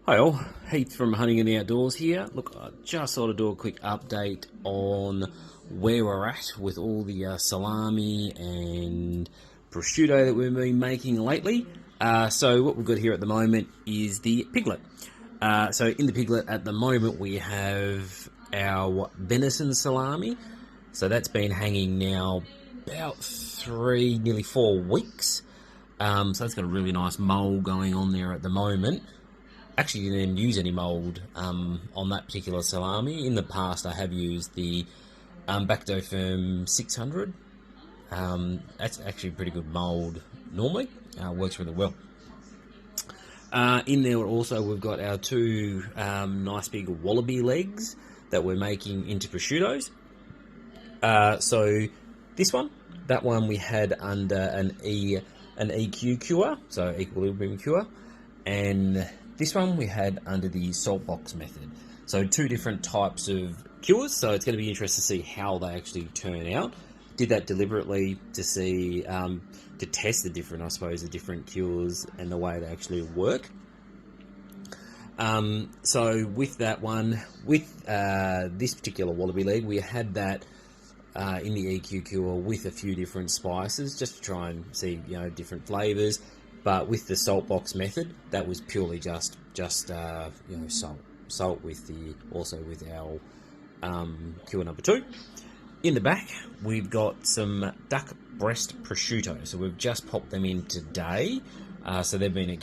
Hi all, Heath from Hunting in the Outdoors here. Look, I just thought I'd do a quick update on where we're at with all the salami and prosciutto that we've been making lately. So what we've got here at the moment is the piglet. So in the piglet at the moment we have our venison salami. So that's been hanging now about 3, nearly 4 weeks. So that's got a really nice mould going on there at the moment. Actually didn't even use any mould on that particular salami. In the past I have used the Firm 600. That's actually pretty good mould normally. Works really well. In there also we've got our two nice big Wallaby legs that we're making into prosciuttos. So this one, that one we had under an EQ cure, so equilibrium cure, and this one we had under the salt box method. So two different types of cures, so it's going to be interesting to see how they actually turn out. Did that deliberately to see, to test the different, I suppose, the different cures and the way they actually work. So with that one, with this particular Wallaby leg, we had that in the EQ cure with a few different spices, just to try and see, different flavours. But with the salt box method, that was purely just salt with our cure number 2. In the back, we've got some duck breast prosciutto. So we've just popped them in today. So they've been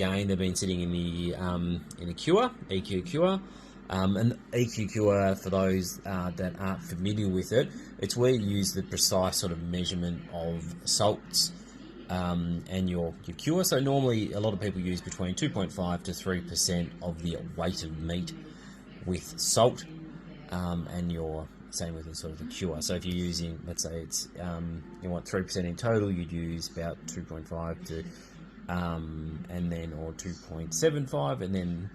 sitting in the cure, EQ cure. And EQ cure, for those that aren't familiar with it, it's where you use the precise sort of measurement of salts and your cure. So normally a lot of people use between 2.5 to 3% of the weight of meat with salt, and your same with the sort of the cure. So if you're using, let's say it's you want 3% in total, you'd use about 2.5 to and then or 2.75, and then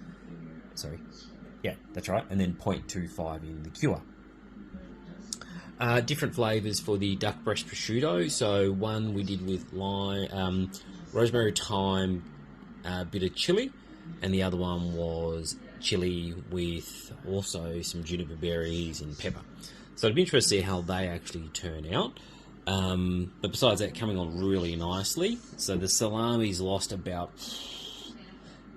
that's right, and then 0.25 in the cure. Different flavours for the duck breast prosciutto. So one we did with lime, rosemary, thyme, bit of chilli, and the other one was chilli with also some juniper berries and pepper. So it'd be interesting to see how they actually turn out. But besides that, coming on really nicely. So the salami's lost about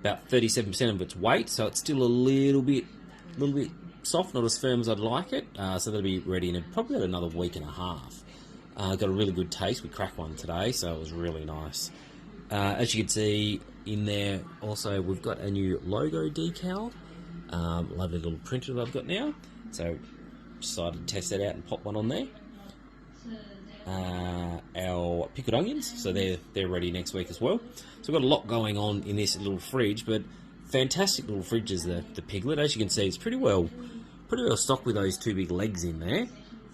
37% of its weight, so it's still a little bit soft, not as firm as I'd like it. So that'll be ready in probably about another week and a half. Got a really good taste. We cracked one today, so it was really nice. As you can see in there, also we've got a new logo decal. Lovely little printer that I've got now. So decided to test that out and pop one on there. Our pickled onions, so they're ready next week as well. So we've got a lot going on in this little fridge, but fantastic little fridge is the piglet. As you can see, it's pretty well stocked with those two big legs in there,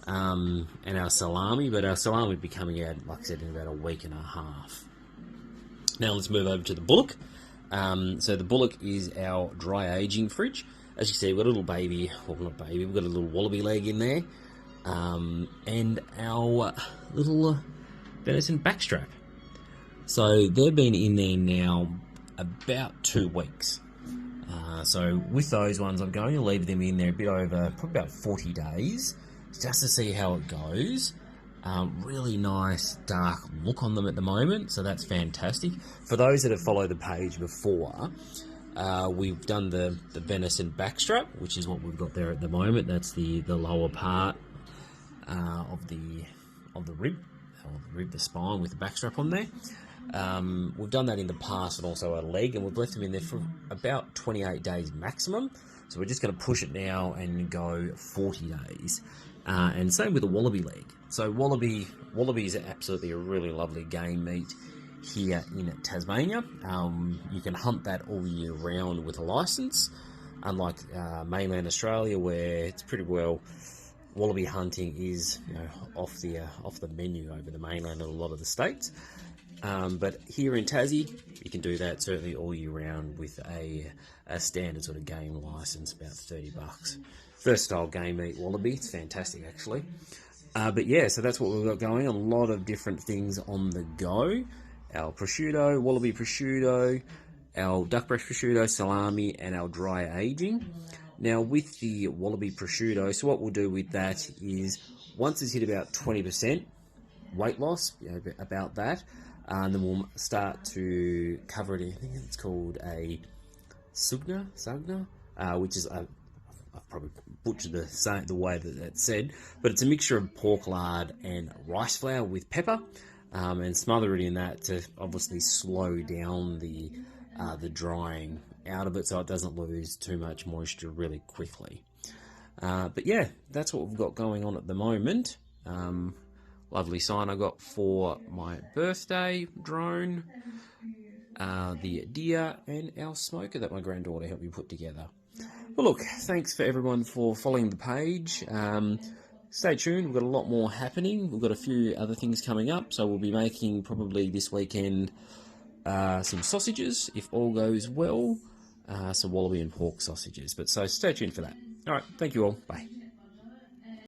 and our salami. But our salami will be coming out, like I said, in about a week and a half. Now let's move over to the bullock. So the bullock is our dry aging fridge. As you see, we've got a little baby, well not baby, we've got a little Wallaby leg in there, and our little venison backstrap. So they've been in there now about 2 weeks. So with those ones, I'm going to leave them in there a bit over, probably about 40 days, just to see how it goes. Really nice dark look on them at the moment, so that's fantastic. For those that have followed the page before, we've done the venison backstrap, which is what we've got there at the moment. That's the lower part of the rib, the spine with the backstrap on there. We've done that in the past, and also a leg, and we've left them in there for about 28 days maximum. So we're just going to push it now and go 40 days. And same with the Wallaby leg. So Wallaby is absolutely a really lovely game meat here in Tasmania. You can hunt that all year round with a license, unlike mainland Australia, where it's pretty well Wallaby hunting is off the menu over the mainland in a lot of the states. But here in Tassie, you can do that certainly all year round with a standard sort of game license, about $30. Versatile game meat Wallaby, it's fantastic actually. But yeah, so that's what we've got going. A lot of different things on the go. Our prosciutto, Wallaby prosciutto, our duck breast prosciutto, salami, and our dry aging. Now with the Wallaby prosciutto, so what we'll do with that is once it's hit about 20% weight loss, about that, and then we'll start to cover it. I think it's called a sagna, which is I've probably butchered the way that that's said, but it's a mixture of pork lard and rice flour with pepper, and smother it in that to obviously slow down the drying out of it so it doesn't lose too much moisture really quickly. But yeah, that's what we've got going on at the moment. Lovely sign I got for my birthday drone, the deer, and our smoker that my granddaughter helped me put together. Well, look, thanks for everyone for following the page. Stay tuned, we've got a lot more happening. We've got a few other things coming up, so we'll be making probably this weekend some sausages, if all goes well. Some wallaby and pork sausages. But so stay tuned for that. All right, thank you all. Bye.